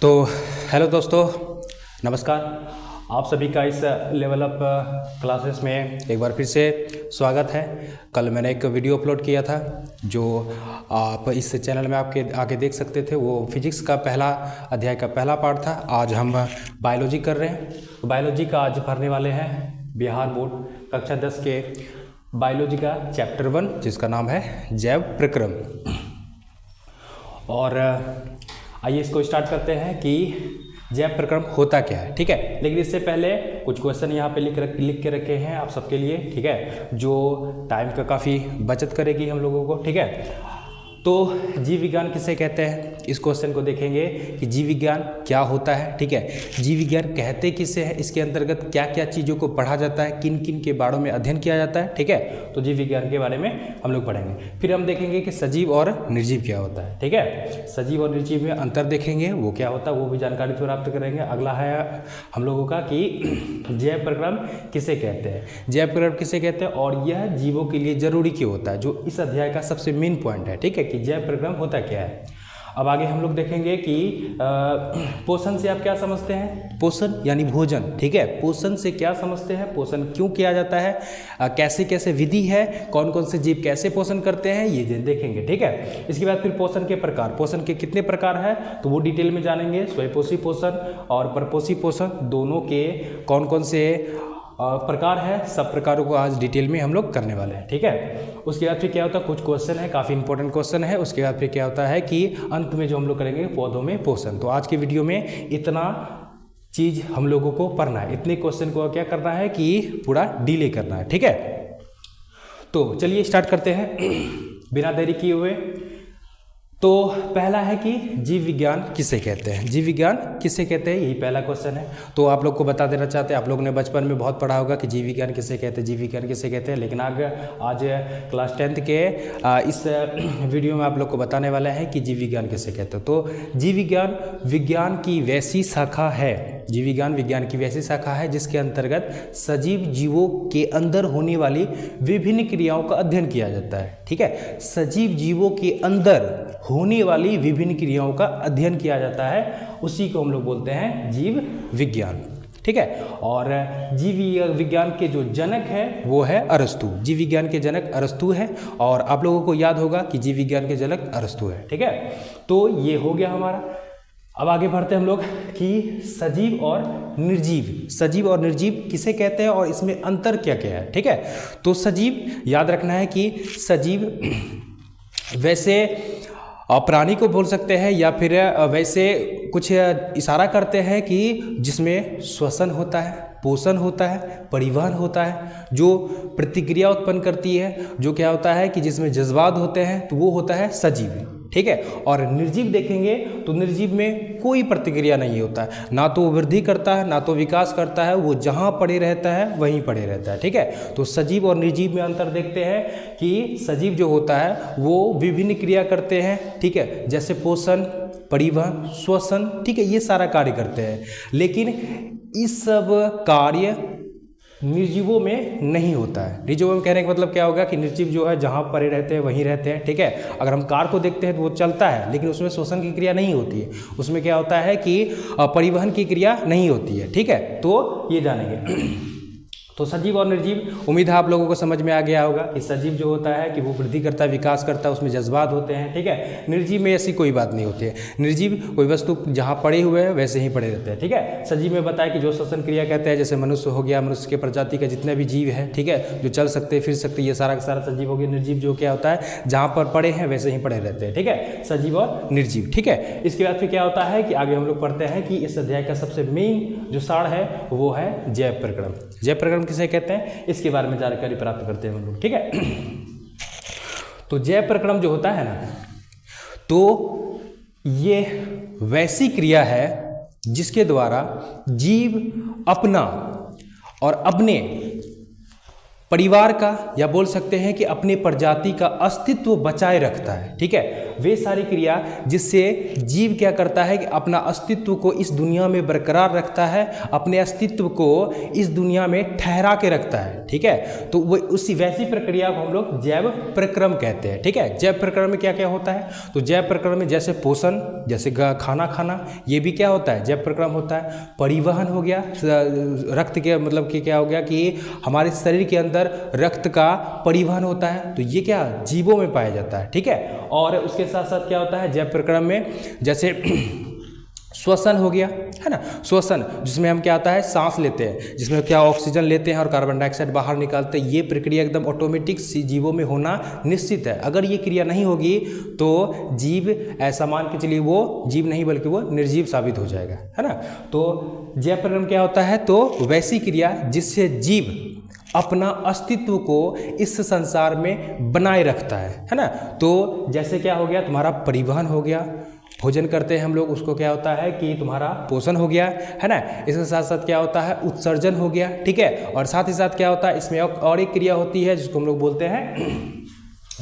तो हेलो दोस्तों, नमस्कार। आप सभी का इस लेवल अप क्लासेस में एक बार फिर से स्वागत है। कल मैंने एक वीडियो अपलोड किया था जो आप इस चैनल में आपके आगे देख सकते थे। वो फिजिक्स का पहला अध्याय का पहला पार्ट था। आज हम बायोलॉजी कर रहे हैं। तो बायोलॉजी का आज पढ़ने वाले हैं बिहार बोर्ड कक्षा 10 के बायोलॉजी का चैप्टर 1, जिसका नाम है जैव प्रक्रम। और आइए इसको स्टार्ट करते हैं कि जैव प्रक्रम होता क्या है। ठीक है, लेकिन इससे पहले कुछ क्वेश्चन यहाँ पे लिख के रखे हैं आप सबके लिए। ठीक है, जो टाइम का काफ़ी बचत करेगी हम लोगों को। ठीक है, तो जीव विज्ञान किसे कहते हैं, इस क्वेश्चन को देखेंगे कि जीव विज्ञान क्या होता है। ठीक है, जीव विज्ञान कहते किसे हैं, इसके अंतर्गत क्या क्या चीज़ों को पढ़ा जाता है, किन किन के बारे में अध्ययन किया जाता है। ठीक है, तो जीव विज्ञान के बारे में हम लोग पढ़ेंगे। फिर हम देखेंगे कि सजीव और निर्जीव क्या होता है। ठीक है, सजीव और निर्जीव में अंतर देखेंगे, वो क्या होता है वो भी जानकारी प्राप्त करेंगे। अगला है हम लोगों का कि जैव प्रक्रम किसे कहते हैं, जैव प्रक्रम किसे कहते हैं और यह जीवों के लिए जरूरी क्यों होता है, जो इस अध्याय का सबसे मेन पॉइंट है। ठीक है, जैव प्रक्रम होता क्या है। अब आगे हम लोग देखेंगे कि पोषण से आप क्या समझते हैं, पोषण यानी भोजन। ठीक है, पोषण से क्या समझते हैं, पोषण क्यों किया जाता है, कैसे कैसे विधि है, कौन कौन से जीव कैसे पोषण करते हैं, ये देखेंगे। ठीक है, इसके बाद फिर पोषण के प्रकार, पोषण के कितने प्रकार है तो वो डिटेल में जानेंगे। स्वयंपोषी पोषण और परपोषी पोषण दोनों के कौन कौन से प्रकार है, सब प्रकारों को आज डिटेल में हम लोग करने वाले हैं। ठीक है, उसके बाद फिर क्या होता है, कुछ क्वेश्चन है, काफ़ी इंपॉर्टेंट क्वेश्चन है। उसके बाद फिर क्या होता है कि अंत में जो हम लोग करेंगे पौधों में पोषण। तो आज की वीडियो में इतना चीज़ हम लोगों को पढ़ना है, इतने क्वेश्चन को क्या करना है कि पूरा डिले करना है। ठीक है, तो चलिए स्टार्ट करते हैं बिना देरी किए हुए। तो पहला है कि जीव विज्ञान किसे कहते हैं, जीव विज्ञान किसे कहते हैं, यही पहला क्वेश्चन है। तो आप लोग को बता देना चाहते हैं, आप लोगों ने बचपन में बहुत पढ़ा होगा कि जीव विज्ञान किसे कहते हैं, जीव विज्ञान किसे कहते हैं। लेकिन आज क्लास 10th के इस वीडियो में आप लोग को बताने वाला है कि जीव विज्ञान किसे कहते हैं। तो जीव विज्ञान विज्ञान की वैसी शाखा है, जीव विज्ञान विज्ञान की वैसी शाखा है जिसके अंतर्गत सजीव जीवों के अंदर होने वाली विभिन्न क्रियाओं का अध्ययन किया जाता है। ठीक है, सजीव जीवों के अंदर होने वाली विभिन्न क्रियाओं का अध्ययन किया जाता है, उसी को हम लोग बोलते हैं जीव विज्ञान। ठीक है, और जीव विज्ञान के जो जनक है वो है अरस्तु। जीव विज्ञान के जनक अरस्तु है और आप लोगों को याद होगा कि जीव विज्ञान के जनक अरस्तु है। ठीक है, तो ये हो गया हमारा। अब आगे बढ़ते हैं हम लोग कि सजीव और निर्जीव, सजीव और निर्जीव किसे कहते हैं और इसमें अंतर क्या क्या है। ठीक है, तो सजीव याद रखना है कि सजीव वैसे प्राणी को बोल सकते हैं या फिर वैसे कुछ इशारा करते हैं कि जिसमें श्वसन होता है, पोषण होता है, परिवहन होता है, जो प्रतिक्रिया उत्पन्न करती है, जो क्या होता है कि जिसमें जज्बात होते हैं, तो वो होता है सजीव। ठीक है, और निर्जीव देखेंगे तो निर्जीव में कोई प्रतिक्रिया नहीं होता है, ना तो वृद्धि करता है ना तो विकास करता है, वो जहाँ पड़े रहता है वहीं पड़े रहता है। ठीक है, तो सजीव और निर्जीव में अंतर देखते हैं कि सजीव जो होता है वो विभिन्न क्रिया करते हैं। ठीक है, जैसे पोषण, परिवहन, श्वसन, ठीक है, ये सारा कार्य करते हैं। लेकिन इस सब कार्य निर्जीवों में नहीं होता है। निर्जीवों में कहने का मतलब क्या होगा कि निर्जीव जो है जहाँ पड़े रहते हैं वहीं रहते हैं। ठीक है, अगर हम कार को देखते हैं तो वो चलता है लेकिन उसमें श्वसन की क्रिया नहीं होती है, उसमें क्या होता है कि परिवहन की क्रिया नहीं होती है। ठीक है, तो ये जानेंगे। तो सजीव और निर्जीव, उम्मीद है आप लोगों को समझ में आ गया होगा कि सजीव जो होता है कि वो वृद्धि करता है, विकास करता है, उसमें जज्बात होते हैं। ठीक है, निर्जीव में ऐसी कोई बात नहीं होती है। निर्जीव कोई वस्तु जहाँ पड़े हुए हैं वैसे ही पड़े रहते हैं। ठीक है, सजीव में बताया कि जो श्वसन क्रिया कहते हैं, जैसे मनुष्य हो गया, मनुष्य के प्रजाति का जितने भी जीव है, ठीक है, जो चल सकते फिर सकते, ये सारा का सारा सजीव हो गया। निर्जीव जो क्या होता है, जहाँ पर पड़े हैं वैसे ही पड़े रहते हैं। ठीक है, सजीव और निर्जीव। ठीक है, इसके बाद फिर क्या होता है कि आगे हम लोग पढ़ते हैं कि इस अध्याय का सबसे मेन जो सार है वो है जैव प्रक्रम। जैव प्रक्रम किसे कहते हैं, इसके बारे में जानकारी प्राप्त करते हैं हम लोग। ठीक है, तो जैव प्रक्रम जो होता है ना, तो ये वैसी क्रिया है जिसके द्वारा जीव अपना और अपने परिवार का या बोल सकते हैं कि अपने प्रजाति का अस्तित्व बचाए रखता है। ठीक है, वे सारी क्रिया जिससे जीव क्या करता है कि अपना अस्तित्व को इस दुनिया में बरकरार रखता है, अपने अस्तित्व को इस दुनिया में ठहरा के रखता है। ठीक है, तो वो उसी वैसी प्रक्रिया को हम लोग जैव प्रक्रम कहते हैं। ठीक है, जैव प्रक्रम में क्या क्या होता है, तो जैव प्रक्रम में जैसे पोषण, जैसे खाना खाना, ये भी क्या होता है, जैव प्रक्रम होता है। परिवहन हो गया, रक्त के मतलब कि क्या हो गया कि हमारे शरीर के अंदर रक्त का परिवहन होता है, तो ये क्या जीवों में पाया जाता है। ठीक है, और उसके साथ साथ क्या होता है जैव प्रक्रम में, जैसे श्वसन हो गया, है ना, श्वसन जिसमें हम क्या आता है सांस लेते हैं, जिसमें क्या ऑक्सीजन लेते हैं और कार्बन डाइऑक्साइड बाहर निकालते हैं। ये प्रक्रिया एकदम ऑटोमेटिक जीवों में होना निश्चित है। अगर ये क्रिया नहीं होगी तो जीव ऐसा मान के चलिए वो जीव नहीं बल्कि वो निर्जीव साबित हो जाएगा, है ना। तो जैव प्रक्रम क्या होता है, तो वैसी क्रिया जिससे जीव अपना अस्तित्व को इस संसार में बनाए रखता है ना। तो जैसे क्या हो गया, तुम्हारा परिवहन हो गया, भोजन करते हैं हम लोग, उसको क्या होता है कि तुम्हारा पोषण हो गया, है ना। इसके साथ साथ क्या होता है, उत्सर्जन हो गया। ठीक है, और साथ ही साथ क्या होता है, इसमें और एक क्रिया होती है जिसको हम लोग बोलते हैं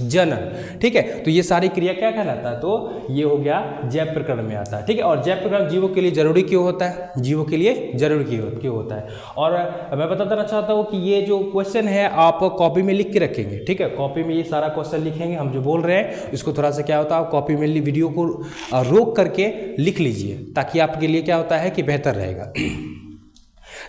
जनन। ठीक है, तो ये सारी क्रिया क्या कहलाता है, तो ये हो गया जैव प्रक्रम में आता है। ठीक है, और जैव प्रक्रम जीवों के लिए जरूरी क्यों होता है, जीवों के लिए जरूरी क्यों होता है। और मैं बताना चाहता हूँ कि ये जो क्वेश्चन है आप कॉपी में लिख के रखेंगे। ठीक है, कॉपी में ये सारा क्वेश्चन लिखेंगे, हम जो बोल रहे हैं इसको थोड़ा सा क्या होता है, आप कॉपी में वीडियो को रोक करके लिख लीजिए, ताकि आपके लिए क्या होता है कि बेहतर रहेगा।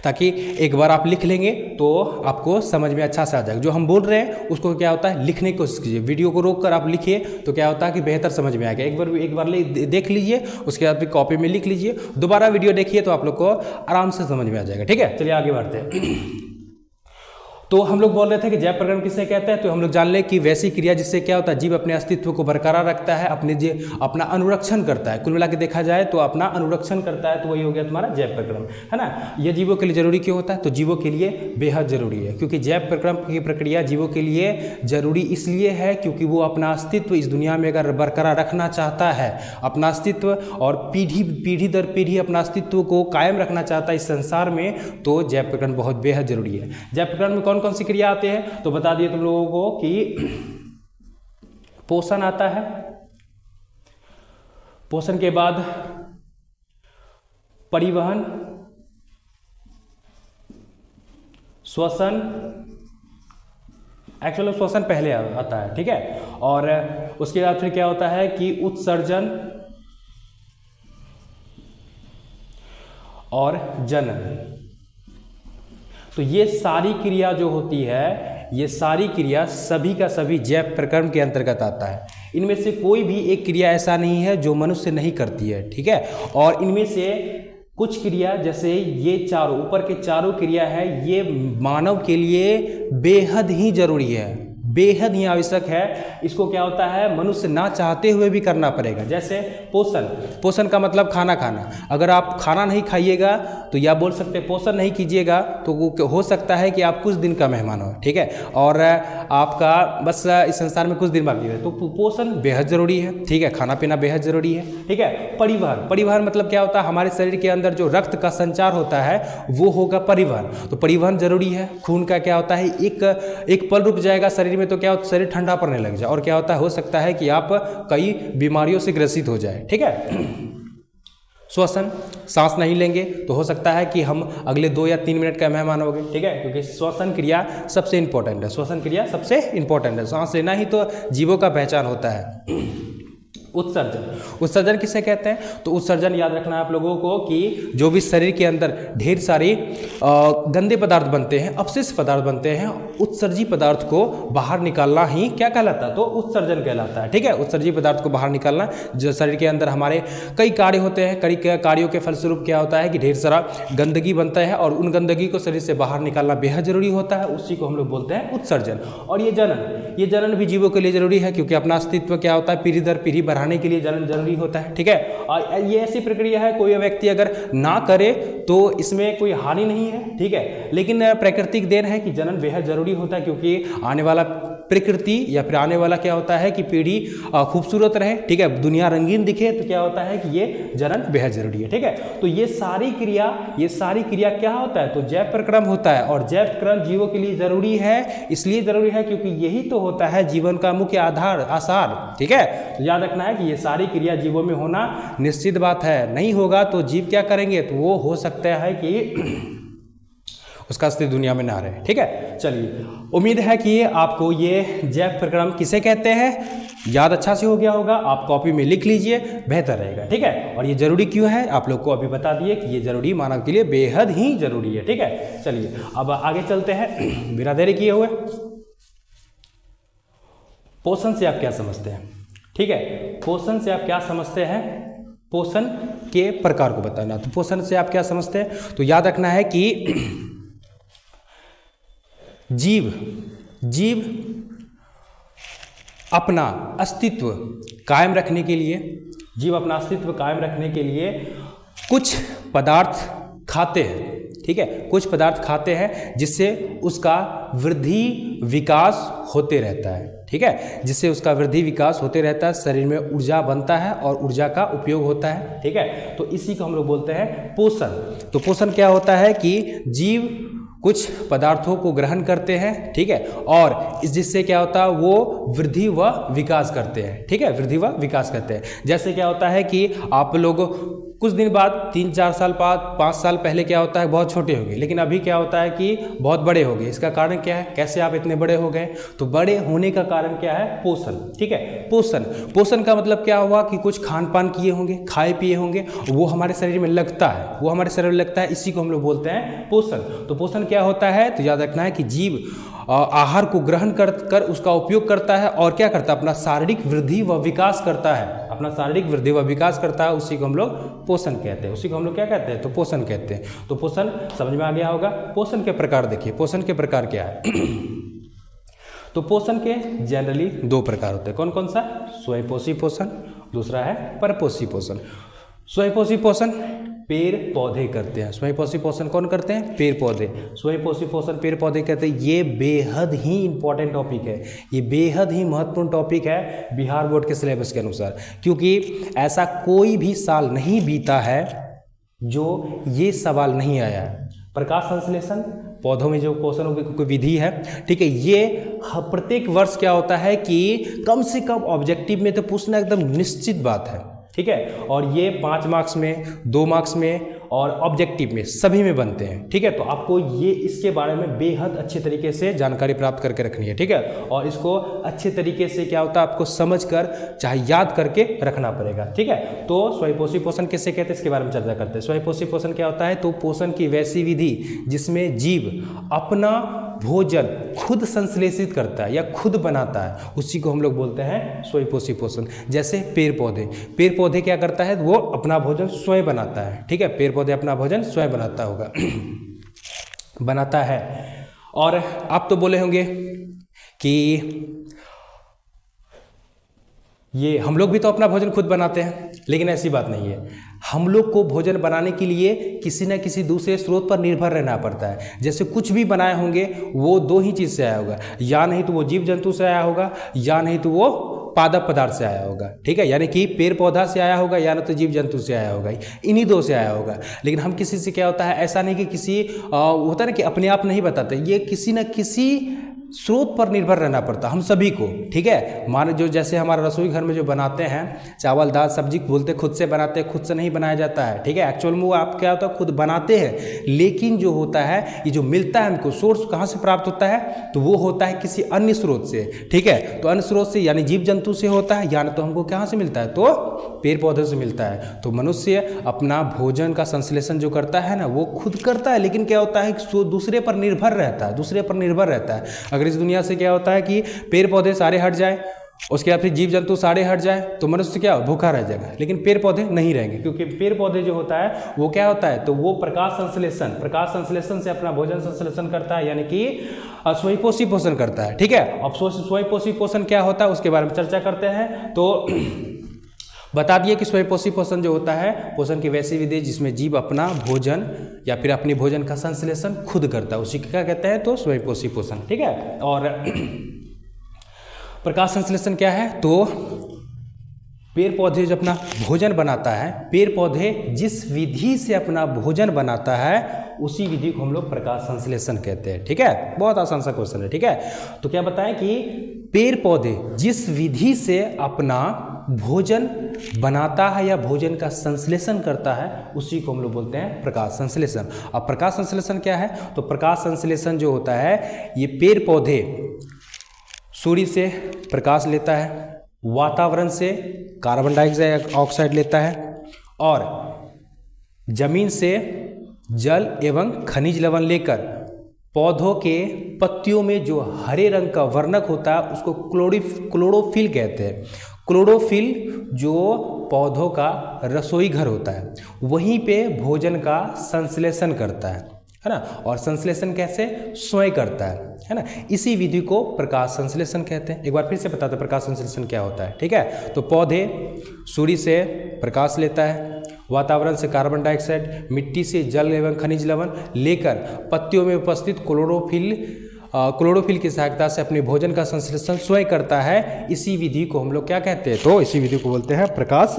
ताकि एक बार आप लिख लेंगे तो आपको समझ में अच्छा से आ जाएगा। जो हम बोल रहे हैं उसको क्या होता है लिखने की कोशिश कीजिए, वीडियो को रोक कर आप लिखिए तो क्या होता है कि बेहतर समझ में आएगा। एक बार देख लीजिए, उसके बाद फिर कॉपी में लिख लीजिए, दोबारा वीडियो देखिए तो आप लोग को आराम से समझ में आ जाएगा। ठीक है, चलिए आगे बढ़ते हैं। तो हम लोग बोल रहे थे कि जैव प्रक्रम किसे कहते हैं, तो हम लोग जान लें कि वैसी क्रिया जिससे क्या होता है जीव अपने अस्तित्व को बरकरार रखता है, अपना अनुरक्षण करता है। कुल मिला के देखा जाए तो अपना अनुरक्षण करता है, तो वही हो गया तुम्हारा जैव प्रक्रम, है ना। यह जीवों के लिए जरूरी क्यों होता है, तो जीवों के लिए बेहद जरूरी है, क्योंकि जैव प्रक्रम की प्रक्रिया जीवों के लिए जरूरी इसलिए है क्योंकि वो अपना अस्तित्व इस दुनिया में अगर बरकरार रखना चाहता है, अपना अस्तित्व और पीढ़ी दर पीढ़ी अपना अस्तित्व को कायम रखना चाहता है इस संसार में, तो जैव प्रक्रम बहुत बेहद जरूरी है। जैव प्रक्रम में कौन कौन सी क्रिया आते हैं, तो बता दिए तुम लोगों को कि पोषण आता है, पोषण के बाद परिवहन, श्वसन, एक्चुअली श्वसन पहले आता है। ठीक है, और उसके बाद फिर क्या होता है कि उत्सर्जन और जनन। तो ये सारी क्रिया जो होती है, ये सारी क्रिया सभी का सभी जैव प्रक्रम के अंतर्गत आता है। इनमें से कोई भी एक क्रिया ऐसा नहीं है जो मनुष्य नहीं करती है। ठीक है, और इनमें से कुछ क्रिया जैसे ये चारों ऊपर के चारों क्रिया है, ये मानव के लिए बेहद ही जरूरी है, बेहद ही आवश्यक है। इसको क्या होता है मनुष्य ना चाहते हुए भी करना पड़ेगा। जैसे पोषण, पोषण का मतलब खाना खाना। अगर आप खाना नहीं खाइएगा तो या बोल सकते पोषण नहीं कीजिएगा तो हो सकता है कि आप कुछ दिन का मेहमान हो। ठीक है, और आपका बस इस संसार में कुछ दिन बाकी है, तो पोषण बेहद जरूरी है। ठीक है, खाना पीना बेहद जरूरी है। ठीक है, परिवहन, परिवहन मतलब क्या होता है, हमारे शरीर के अंदर जो रक्त का संचार होता है वो होगा परिवहन, तो परिवहन जरूरी है। खून का क्या होता है, एक पल रुक जाएगा शरीर में तो क्या होता है शरीर ठंडा पड़ने लग जाए, और क्या होता है हो सकता है कि आप कई बीमारियों से ग्रसित हो जाए। ठीक है, श्वसन, सांस नहीं लेंगे तो हो सकता है कि हम अगले 2 या 3 मिनट का मेहमान हो गए। ठीक है, क्योंकि श्वसन क्रिया सबसे इंपॉर्टेंट है, श्वसन क्रिया सबसे इंपॉर्टेंट है। सांस लेना ही तो जीवों का पहचान होता है। उत्सर्जन, उत्सर्जन किसे कहते हैं, तो उत्सर्जन याद रखना है आप लोगों को कि जो भी शरीर के अंदर ढेर सारे गंदे पदार्थ बनते हैं, अपशिष्ट पदार्थ बनते हैं, उत्सर्जी पदार्थ को बाहर निकालना ही क्या कहलाता है, तो उत्सर्जन कहलाता है। ठीक है, उत्सर्जी पदार्थ को बाहर निकालना, जो शरीर के अंदर हमारे कई कार्य होते हैं, कई कार्यों के फलस्वरूप क्या होता है कि ढेर सारा गंदगी बनता है, और उन गंदगी को शरीर से बाहर निकालना बेहद जरूरी होता है, उसी को हम लोग बोलते हैं उत्सर्जन। और ये जनन, ये जनन भी जीवों के लिए जरूरी है, क्योंकि अपना अस्तित्व क्या होता है पीढ़ी दर पीढ़ी बढ़ाने के लिए जनन जरूरी होता है। ठीक है, ये ऐसी प्रक्रिया है कोई व्यक्ति अगर ना करे तो इसमें कोई हानि नहीं है। ठीक है, लेकिन प्राकृतिक देन है कि जनन बेहद जरूरी होता है, क्योंकि आने वाला प्रकृति या फिर आने वाला क्या होता है कि पीढ़ी खूबसूरत रहे, ठीक है, दुनिया रंगीन दिखे, तो क्या होता है कि ये जनन बेहद जरूरी है, ठीक है। तो ये सारी क्रिया क्या होता है, तो जैव प्रक्रम होता है, और जैव प्रक्रम जीवों के लिए जरूरी है, इसलिए जरूरी है क्योंकि यही तो होता है जीवन का मुख्य आधार, ठीक है। तो याद रखना है कि ये सारी क्रिया जीवों में होना निश्चित बात है, नहीं होगा तो जीव क्या करेंगे, तो वो हो सकता है कि उसका अस्तित्व दुनिया में ना रहे, ठीक है। चलिए, उम्मीद है कि आपको ये जैव प्रक्रम किसे कहते हैं याद अच्छा से हो गया होगा। आप कॉपी में लिख लीजिए, बेहतर रहेगा, ठीक है। और ये जरूरी क्यों है आप लोग को अभी बता दिए कि ये जरूरी मानव के लिए बेहद ही जरूरी है, ठीक है। चलिए अब आगे चलते हैं बिना देरी किए हुए। पोषण से आप क्या समझते हैं, ठीक है, पोषण से आप क्या समझते हैं, पोषण के प्रकार को बताना। तो पोषण से आप क्या समझते हैं, तो याद रखना है कि जीव अपना अस्तित्व कायम रखने के लिए कुछ पदार्थ खाते हैं, ठीक है, कुछ पदार्थ खाते हैं जिससे उसका वृद्धि विकास होते रहता है, ठीक है, जिससे उसका वृद्धि विकास होते रहता है, शरीर में ऊर्जा बनता है और ऊर्जा का उपयोग होता है, ठीक है। तो इसी को हम लोग बोलते हैं पोषण। तो पोषण क्या होता है कि जीव कुछ पदार्थों को ग्रहण करते हैं, ठीक है, और जिससे क्या होता है वो वृद्धि व विकास करते हैं, ठीक है, वृद्धि व विकास करते हैं। जैसे क्या होता है कि आप लोग कुछ दिन बाद 3-4 साल बाद 5 साल पहले क्या होता है बहुत छोटे हो गए, लेकिन अभी क्या होता है कि बहुत बड़े हो गए। इसका कारण क्या है, कैसे आप इतने बड़े हो गए, तो बड़े होने का कारण क्या है, पोषण, ठीक है। पोषण का मतलब क्या हुआ कि कुछ खान पान किए होंगे, खाए पिए होंगे, वो हमारे शरीर में लगता है, इसी को हम लोग बोलते हैं पोषण। तो पोषण क्या होता है, तो याद रखना है कि जीव आहार को ग्रहण कर उसका उपयोग करता है और क्या करता है, अपना शारीरिक वृद्धि व विकास करता है, उसी को हम लोग पोषण कहते हैं, उसी को हम लोग क्या कहते हैं, तो पोषण कहते हैं। तो पोषण समझ में आ गया होगा। पोषण के प्रकार देखिए, पोषण के प्रकार क्या है तो पोषण के जनरली 2 प्रकार होते हैं। कौन कौन सा, स्वयंपोषी पोषण, दूसरा है परपोषी पोषण। स्वयंपोषी पोषण पेड़ पौधे करते हैं, स्वयंपोषी पोषण कौन करते हैं, पेड़ पौधे। स्वयंपोषी पोषण पेड़ पौधे करते हैं। ये बेहद ही इंपॉर्टेंट टॉपिक है, ये बेहद ही महत्वपूर्ण टॉपिक है बिहार बोर्ड के सिलेबस के अनुसार, क्योंकि ऐसा कोई भी साल नहीं बीता है जो ये सवाल नहीं आया है। प्रकाश संश्लेषण पौधों में जो पोषण की विधि है, ठीक है, ये प्रत्येक वर्ष क्या होता है कि कम से कम ऑब्जेक्टिव में तो पूछना एकदम निश्चित बात है, ठीक है। और ये 5 मार्क्स में, 2 मार्क्स में और ऑब्जेक्टिव में सभी में बनते हैं, ठीक है। तो आपको ये इसके बारे में बेहद अच्छे तरीके से जानकारी प्राप्त करके रखनी है, ठीक है। और इसको अच्छे तरीके से क्या होता है आपको समझकर चाहे याद करके रखना पड़ेगा, ठीक है। तो स्वयंपोषी पोषण किसे कहते हैं इसके बारे में चर्चा करते हैं। स्वयंपोषी पोषण क्या होता है, तो पोषण की वैसी विधि जिसमें जीव अपना भोजन खुद संश्लेषित करता है या खुद बनाता है, उसी को हम लोग बोलते हैं स्वयंपोषी पोषण। जैसे पेड़ पौधे क्या करता है, वो अपना भोजन स्वयं बनाता है, ठीक है, पेड़ पौधे अपना भोजन स्वयं बनाता है। और आप तो बोले होंगे कि ये हम लोग भी तो अपना भोजन खुद बनाते हैं, लेकिन ऐसी बात नहीं है। हम लोग को भोजन बनाने के लिए किसी न किसी दूसरे स्रोत पर निर्भर रहना पड़ता है। जैसे कुछ भी बनाए होंगे वो 2 ही चीज़ से आया होगा, या नहीं तो वो जीव जंतु से आया होगा, या नहीं तो वो पादप पदार्थ से आया होगा, ठीक है, यानी कि पेड़ पौधा से आया होगा या ना तो जीव जंतु से आया होगा, इन्हीं 2 से आया होगा। लेकिन हम किसी से क्या होता है, ऐसा नहीं कि किसी होता है ना कि अपने आप नहीं बताते, ये किसी न किसी स्रोत पर निर्भर रहना पड़ता हम सभी को, ठीक है। माने जो जैसे हमारा रसोई घर में जो बनाते हैं चावल दाल सब्जी, बोलते खुद से बनाते हैं, खुद से नहीं बनाया जाता है, ठीक है। एक्चुअल में वो आप क्या होता है खुद बनाते हैं, लेकिन जो होता है ये जो मिलता है हमको सोर्स कहाँ से प्राप्त होता है, तो वो होता है किसी अन्य स्रोत से, ठीक है। तो अन्य स्रोत से यानी जीव जंतु से होता है, या तो हमको कहाँ से मिलता है, तो पेड़ पौधे से मिलता है। तो मनुष्य अपना भोजन का संश्लेषण जो करता है ना वो खुद करता है, लेकिन क्या होता है दूसरे पर निर्भर रहता है। अगर इस दुनिया से क्या होता है कि पेड़ पौधे सारे हट जाए, उसके बाद फिर जीव जंतु सारे हट जाए, तो मनुष्य क्या भूखा रह जाएगा, लेकिन पेड़ पौधे नहीं रहेंगे, क्योंकि पेड़ पौधे जो होता है वो क्या होता है, तो वो प्रकाश संश्लेषण से अपना भोजन संश्लेषण करता है, यानी कि स्वयंपोषी पोषण करता है, ठीक है। अब स्वयंपोषी पोषण क्या होता है उसके बारे में चर्चा करते हैं। तो बता दिए कि स्वयंपोषी पोषण जो होता है पोषण की वैसी विधि जिसमें जीव अपना भोजन या फिर अपने भोजन का संश्लेषण खुद करता है, उसी को क्या कहते हैं, तो स्वयंपोषी पोषण, ठीक है। और प्रकाश संश्लेषण क्या है? तो पेड़ पौधे जो अपना भोजन बनाता है, पेड़ पौधे जिस विधि से अपना भोजन बनाता है उसी विधि को हम लोग प्रकाश संश्लेषण कहते हैं। ठीक है, बहुत आसान सा क्वेश्चन है। ठीक है, तो क्या बताएं कि पेड़ पौधे जिस विधि से अपना भोजन बनाता है या भोजन का संश्लेषण करता है उसी को हम लोग बोलते हैं प्रकाश संश्लेषण। अब प्रकाश संश्लेषण क्या है? तो प्रकाश संश्लेषण जो होता है, ये पेड़ पौधे सूर्य से प्रकाश लेता है, वातावरण से कार्बन डाइऑक्साइड लेता है और जमीन से जल एवं खनिज लवण लेकर पौधों के पत्तियों में जो हरे रंग का वर्णक होता है उसको क्लोरोफिल कहते हैं। क्लोरोफिल जो पौधों का रसोई घर होता है वहीं पे भोजन का संश्लेषण करता है ना। और संश्लेषण कैसे? स्वयं करता है ना। इसी विधि को प्रकाश संश्लेषण कहते हैं। एक बार फिर से बताते हैं प्रकाश संश्लेषण क्या होता है। ठीक है, तो पौधे सूर्य से प्रकाश लेता है, वातावरण से कार्बन डाइऑक्साइड, मिट्टी से जल एवं खनिज लवण लेकर पत्तियों में उपस्थित क्लोरोफिल की सहायता से अपने भोजन का संश्लेषण स्वयं करता है। इसी विधि को हम लोग क्या कहते हैं? तो इसी विधि को बोलते हैं प्रकाश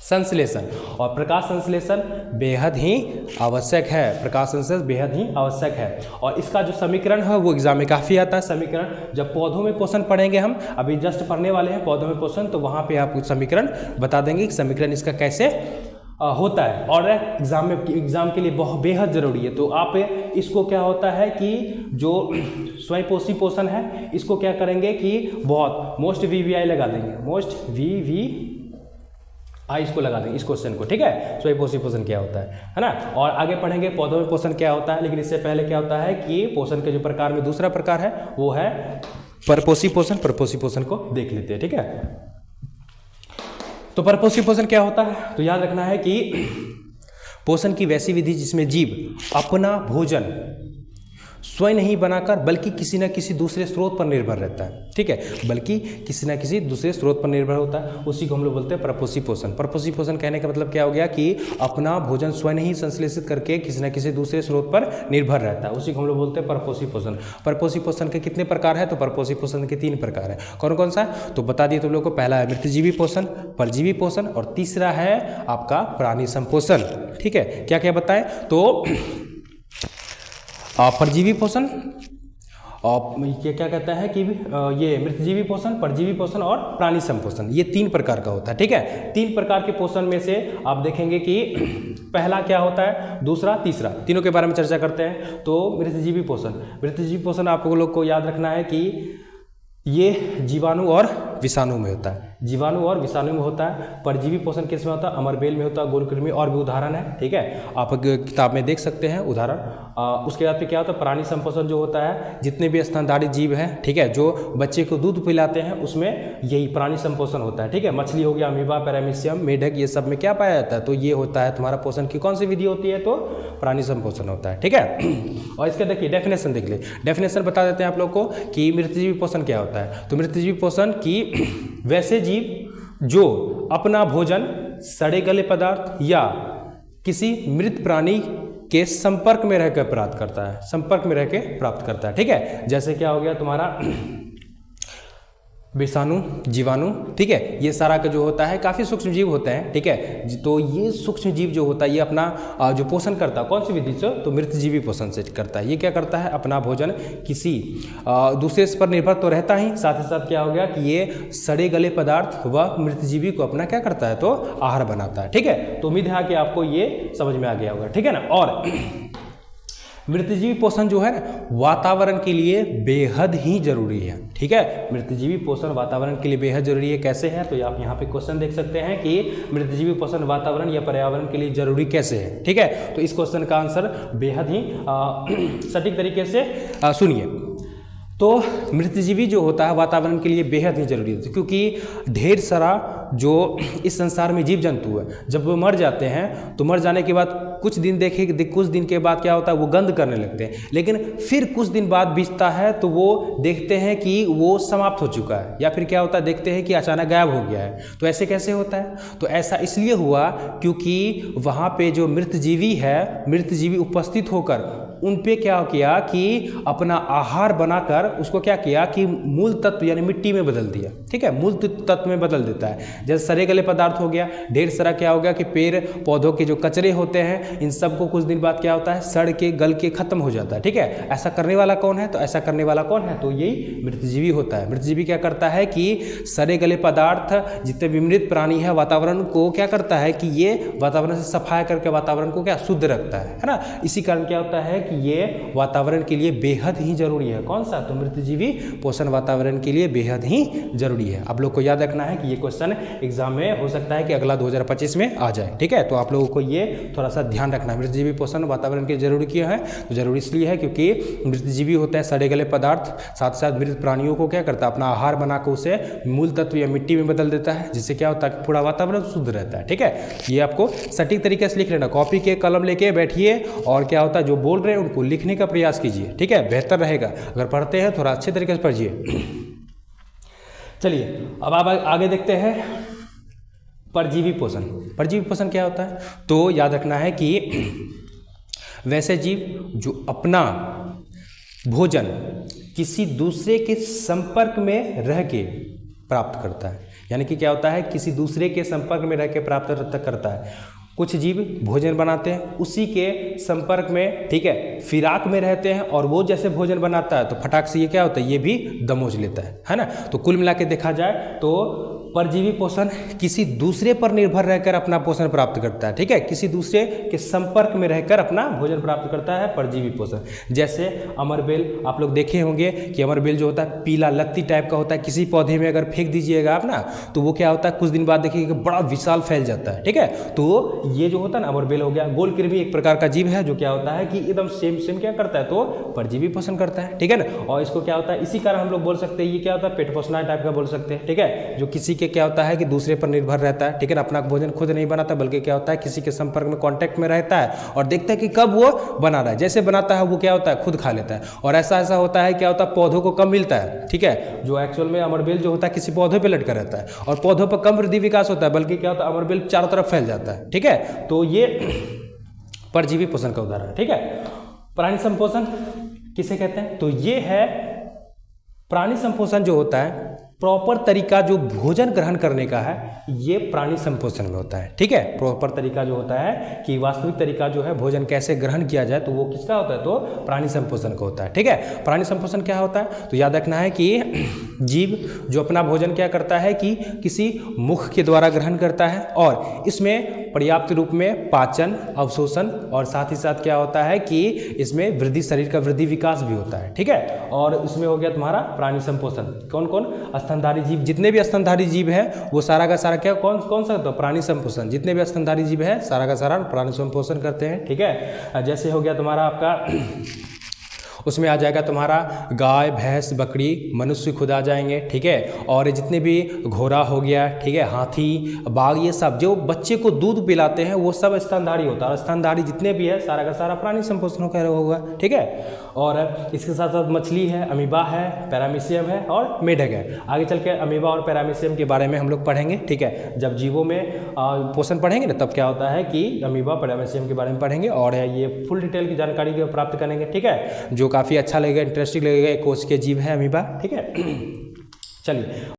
संश्लेषण। और प्रकाश संश्लेषण बेहद ही आवश्यक है। प्रकाश संश्लेषण बेहद ही आवश्यक है। और इसका जो समीकरण है वो एग्जाम में काफ़ी आता है। समीकरण जब पौधों में पोषण पढ़ेंगे, हम अभी जस्ट पढ़ने वाले हैं पौधों में पोषण, तो वहाँ पे आपको समीकरण बता देंगे कि समीकरण इसका कैसे होता है। और एग्जाम के लिए बहुत बेहद ज़रूरी है। तो आप इसको क्या होता है कि जो स्वयं पोषी पोषण है इसको क्या करेंगे कि बहुत मोस्ट VVI लगा देंगे, मोस्ट VVI इसको लगा देंगे इस क्वेश्चन को। ठीक है, स्वयं पोषी पोषण क्या होता है ना। और आगे पढ़ेंगे पौधों में पोषण क्या होता है। लेकिन इससे पहले क्या होता है कि पोषण के जो प्रकार में दूसरा प्रकार है वो है परपोषी पोषण। परपोषी पोषण को देख लेते हैं। ठीक है, तो परपोषी पोषण क्या होता है? तो याद रखना है कि पोषण की वैसी विधि जिसमें जीव अपना भोजन स्वयं नहीं बनाकर बल्कि किसी न किसी दूसरे स्रोत पर निर्भर रहता है। ठीक है, बल्कि किसी न किसी दूसरे स्रोत पर निर्भर होता है, उसी को हम लोग बोलते हैं परपोषी पोषण। परपोषी पोषण कहने का मतलब क्या हो गया कि अपना भोजन स्वयं ही संश्लेषित करके किसी न किसी दूसरे स्रोत पर निर्भर रहता है, उसी को हम लोग बोलते हैं परपोषी पोषण। परपोषी पोषण के कितने प्रकार है? तो परपोषी पोषण के 3 प्रकार है। कौन कौन सा? तो बता दिए तुम लोग को। पहला है मृतजीवी पोषण, परजीवी पोषण और तीसरा है आपका प्राणी संपोषण। ठीक है, क्या क्या बताएं? तो परजीवी पोषण और ये क्या कहता है कि ये मृतजीवी पोषण, परजीवी पोषण और प्राणी संपोषण, ये 3 प्रकार का होता है। ठीक है, 3 प्रकार के पोषण में से आप देखेंगे कि पहला क्या होता है, दूसरा, तीसरा, तीनों के बारे में चर्चा करते हैं। तो मृतजीवी पोषण, मृतजीवी पोषण आप लोग को याद रखना है कि ये जीवाणु और विषाणु में होता है, जीवाणु और विषाणु में होता है। परजीवी पोषण किस में होता है? अमरबेल में होता है, गोलकृमि और भी उदाहरण है। ठीक है, आप किताब में देख सकते हैं उदाहरण। उसके बाद पे क्या होता है? प्राणी संपोषण जो होता है, जितने भी स्तनधारी जीव हैं, ठीक है, जो बच्चे को दूध पिलाते हैं उसमें यही प्राणी संपोषण होता है। ठीक है, मछली हो गया, अमीबा, पैरामीशियम, मेढक, ये सब में क्या पाया जाता है? तो ये होता है तुम्हारा पोषण की कौन सी विधि होती है? तो प्राणी संपोषण होता है। ठीक है, और इसका देखिए डेफिनेशन देख ले, डेफिनेशन बता देते हैं आप लोग को कि मृतजीवी पोषण क्या होता है। तो मृतजीवी पोषण की वैसे जीव जो अपना भोजन सड़े गले पदार्थ या किसी मृत प्राणी के संपर्क में रहकर प्राप्त करता है, संपर्क में रहकर प्राप्त करता है। ठीक है, जैसे क्या हो गया तुम्हारा विषाणु, जीवाणु। ठीक है, ये सारा का जो होता है काफ़ी सूक्ष्म जीव होते हैं। ठीक है, तो ये सूक्ष्म जीव जो होता है ये अपना जो पोषण करता है कौन सी विधि से? तो मृतजीवी पोषण से करता है। ये क्या करता है? अपना भोजन किसी दूसरे पर निर्भर तो रहता ही, साथ ही साथ क्या हो गया कि ये सड़े गले पदार्थ व मृतजीवी को अपना क्या करता है? तो आहार बनाता है। ठीक है, तो उम्मीद है कि आपको ये समझ में आ गया होगा। ठीक है ना। और मृतजीवी पोषण जो है वातावरण के लिए बेहद ही जरूरी है। ठीक है, मृतजीवी पोषण वातावरण के लिए बेहद जरूरी है। कैसे है? तो आप यहाँ पे क्वेश्चन देख सकते हैं कि मृतजीवी पोषण वातावरण या पर्यावरण के लिए जरूरी कैसे है। ठीक है, तो इस क्वेश्चन का आंसर बेहद ही सटीक तरीके से सुनिए। तो मृतजीवी जो होता है वातावरण के लिए बेहद ही जरूरी होता है, क्योंकि ढेर सारा जो इस संसार में जीव जंतु है जब वो मर जाते हैं तो मर जाने के बाद कुछ दिन के बाद क्या होता है? वो गंध करने लगते हैं, लेकिन फिर कुछ दिन बाद बीतता है तो वो देखते हैं कि वो समाप्त हो चुका है, या फिर क्या होता है देखते हैं कि अचानक गायब हो गया है। तो ऐसे कैसे होता है? तो ऐसा इसलिए हुआ क्योंकि वहाँ पे जो मृतजीवी है, मृतजीवी उपस्थित होकर उन पे क्या किया कि अपना आहार बनाकर उसको क्या किया कि मूल तत्व यानी मिट्टी में बदल दिया। ठीक है, मूल तत्व में बदल देता है। जैसे सड़े गले पदार्थ हो गया, ढेर सारा क्या हो गया कि पेड़ पौधों के जो कचरे होते हैं इन सबको कुछ दिन बाद क्या होता है, सड़ के गल के खत्म हो जाता है। ठीक है, ऐसा करने वाला कौन है, तो ऐसा करने वाला कौन है, तो यही मृतजीवी होता है। मृतजीवी क्या करता है कि सड़े गले पदार्थ जितने भी मृत प्राणी है वातावरण को क्या करता है कि ये वातावरण से सफाई करके वातावरण को क्या शुद्ध रखता है ना। इसी कारण क्या होता है कि ये वातावरण के लिए बेहद ही जरूरी है। कौन सा, तो मृतजीवी पोषण वातावरण के लिए बेहद ही जरूरी है। आप लोग को याद रखना है कि ये क्वेश्चन एग्जाम में हो सकता है कि अगला 2025 में आ जाए। ठीक है, तो आप लोगों को ये थोड़ा सा ध्यान रखना है। मृतजीवी पोषण वातावरण के जरूरी क्यों है, तो जरूरी इसलिए है क्योंकि मृतजीवी होता है सड़े गले पदार्थ, साथ साथ मृत प्राणियों को क्या करता है, अपना आहार बनाकर उसे मूल तत्व या मिट्टी में बदल देता है, जिससे क्या होता है पूरा वातावरण शुद्ध रहता है। ठीक है, ये आपको सटीक तरीके से लिख लेना, कॉपी के कलम लेके बैठिए और क्या होता है जो बोल रहे हैं उनको लिखने का प्रयास कीजिए। ठीक है, बेहतर रहेगा अगर पढ़ते हैं थोड़ा अच्छे तरीके से पढ़िए। चलिए अब आप आगे देखते हैं परजीवी पोषण। परजीवी पोषण क्या होता है, तो याद रखना है कि वैसे जीव जो अपना भोजन किसी दूसरे के संपर्क में रह के प्राप्त करता है, यानी कि क्या होता है किसी दूसरे के संपर्क में रह के प्राप्त करता है। कुछ जीव भोजन बनाते हैं उसी के संपर्क में, ठीक है, फिराक में रहते हैं और वो जैसे भोजन बनाता है तो फटाक से ये क्या होता है, ये भी दमोच लेता है ना। तो कुल मिला के देखा जाए तो परजीवी पोषण किसी दूसरे पर निर्भर रहकर अपना पोषण प्राप्त करता है। ठीक है, किसी दूसरे के संपर्क में रहकर अपना भोजन प्राप्त करता है परजीवी पोषण। जैसे अमरबेल, आप लोग देखे होंगे कि अमरबेल जो होता है पीला लत्ती टाइप का होता है, किसी पौधे में अगर फेंक दीजिएगा आप ना तो वो क्या होता है कुछ दिन बाद देखिएगा बड़ा विशाल फैल जाता है। ठीक है, तो ये जो होता है ना अमरबेल हो गया। गोलकृमि एक प्रकार का जीव है जो क्या होता है कि एकदम सेम क्या करता है, तो परजीवी पोषण करता है। ठीक है ना, और इसको क्या होता है, इसी कारण हम लोग बोल सकते हैं ये क्या होता है पेट पोषणा टाइप का बोल सकते हैं। ठीक है, जो किसी के क्या होता है कि दूसरे पर निर्भर रहता है। ठीक है ना, अपना भोजन खुद नहीं बनाता बल्कि क्या होता है किसी के संपर्क में कांटेक्ट में रहता है और देखता है कि कब वो बना रहा है, जैसे बनाता है वो क्या होता है खुद खा लेता है। और ऐसा होता है क्या होता है पौधों को कम मिलता है। ठीक है, जो एक्चुअल में अमरबेल जो होता है किसी पौधे पे लटका रहता है और पौधों पर कम वृद्धि विकास होता है बल्कि क्या होता है अमरबेल चारों तरफ फैल जाता है। ठीक है, तो ये परजीवी पोषण का उदाहरण है। ठीक है, प्राणी संपोषण किसे कहते हैं, तो ये है प्राणी संपोषण जो होता है प्रॉपर तरीका जो भोजन ग्रहण करने का है, ये प्राणी संपोषण में होता है। ठीक है, प्रॉपर तरीका जो होता है कि वास्तविक तरीका जो है भोजन कैसे ग्रहण किया जाए तो वो किसका होता है, तो प्राणी संपोषण का होता है। ठीक है, प्राणी संपोषण क्या होता है, तो याद रखना है कि जीव जो अपना भोजन क्या करता है कि किसी मुख के द्वारा ग्रहण करता है और इसमें पर्याप्त रूप में पाचन, अवशोषण और साथ ही साथ क्या होता है कि इसमें वृद्धि, शरीर का वृद्धि विकास भी होता है। ठीक है, और इसमें हो गया तुम्हारा प्राणी संपोषण। कौन कौन, स्तनधारी जीव, जितने भी स्तनधारी जीव है वो सारा का सारा क्या कौन सा, तो प्राणी संपोषण। जितने भी स्तनधारी जीव है सारा का सारा प्राणी संपोषण करते हैं। ठीक है, जैसे हो गया तुम्हारा आपका उसमें आ जाएगा तुम्हारा गाय, भैंस, बकरी, मनुष्य खुद आ जाएंगे। ठीक है, और जितने भी घोड़ा हो गया, ठीक है, हाथी, बाघ, ये सब जो बच्चे को दूध पिलाते हैं वो सब स्तनधारी होता है। और स्तनधारी जितने भी है सारा का सारा प्राणी संपोषण का होगा। ठीक है, और इसके साथ साथ मछली है, अमीबा है, पैरामीशियम है और मेढक है। आगे चल के अमीबा और पैरामीशियम के बारे में हम लोग पढ़ेंगे। ठीक है, जब जीवों में पोषण पढ़ेंगे ना तब क्या होता है कि अमीबा, पैरामीशियम के बारे में पढ़ेंगे और ये फुल डिटेल की जानकारी प्राप्त करेंगे। ठीक है, जो काफ़ी अच्छा लगेगा, इंटरेस्टिंग लगेगा। एक कोश के जीव है अमीबा। ठीक है, चलिए